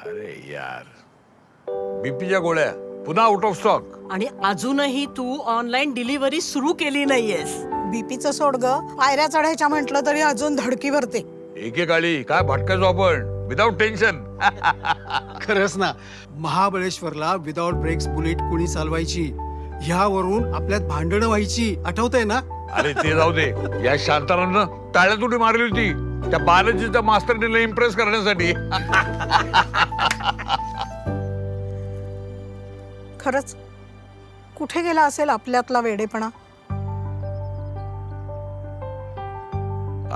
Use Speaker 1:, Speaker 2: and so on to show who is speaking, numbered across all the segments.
Speaker 1: अरे यार, बीपीच्या गोळ्या पुन्हा आउट ऑफ स्टॉक.
Speaker 2: आणि अजूनही तू ऑनलाईन डिलिव्हरी सुरू केली नाहीयेस.
Speaker 3: बीपीचं सोड ग, पायऱ्या चढायच्या म्हटलं तरी अजून धडकी भरते.
Speaker 1: एकेकाळी काय भटकायचो आपण विदाउट टेन्शन.
Speaker 4: खरंच ना, महाबळेश्वरला विदाउट ब्रेक्स बुलेट कुणी चालवायची, ह्यावरून आपल्यात भांडणं व्हायची, आठवतंय ना?
Speaker 1: अरे ते जाऊ दे, या शांतारामनं टाळ्या तुटी मारली होती त्या बालाजीच्या मास्तरनीला इम्प्रेस करण्यासाठी.
Speaker 3: खरंच कुठे गेला असेल आपल्यातला वेडेपणा?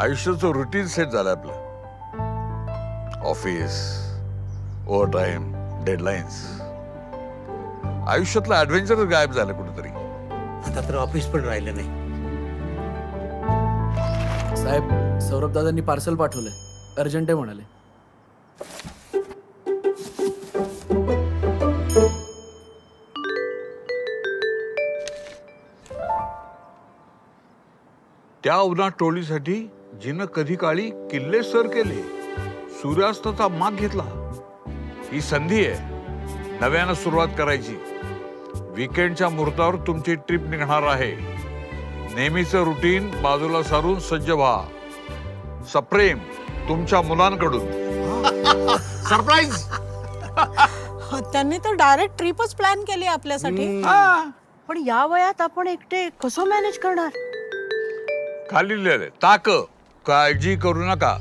Speaker 1: आयुष्याचं रुटीन सेट झालं आपलं. Office, over time, deadlines. आयुष्यातलं ऍडव्हेंचरच गायब झालं कुठेतरी.
Speaker 5: आता तर ऑफिस पण राहिलं नाही.
Speaker 6: साहेब, सौरभ दादांनी पार्सल पाठवलंय, अर्जंट आहे म्हणाले.
Speaker 1: त्या उन्हात टोळीसाठी जिनं कधी काळी किल्ले सर केले, सूर्यास्ताचा माग घेतला. ही संधी आहे नव्यानं सुरुवात करायची. वीकेंडच्या मुहूर्तावर तुमची ट्रिप निघणार आहे. नेहमीचं रुटीन बाजूला सारून सज्ज व्हा. सप्रेम तुमच्या मुलांकडून. सरप्राईज.
Speaker 3: त्यांनी तर डायरेक्ट ट्रिपच प्लॅन केली आपल्यासाठी.
Speaker 2: पण या वयात आपण एकटे कसं मॅनेज करणार?
Speaker 1: खाली लिहिलंय, ताक काळजी करू नका.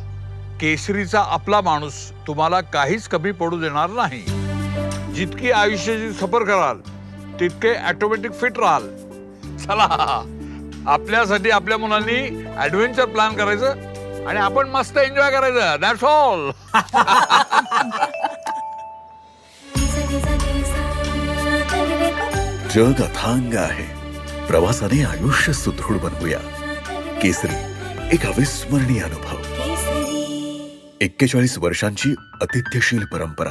Speaker 1: केसरीचा आपला माणूस तुम्हाला काहीच कमी पडू देणार नाही. जितकी आयुष्याची सफर कराल तितके ऑटोमॅटिक फिट राहाल. चला, आपल्यासाठी आपल्या मुलांनी ऍडव्हेंचर प्लॅन करायचं आणि आपण मस्त एन्जॉय करायचं. That's all.
Speaker 7: जग अथांग आहे, प्रवासाने आयुष्य सुदृढ बनवूया. केसरी, एक अविस्मरणीय अनुभव. 41 वर्षांची अतिथ्यशील परंपरा.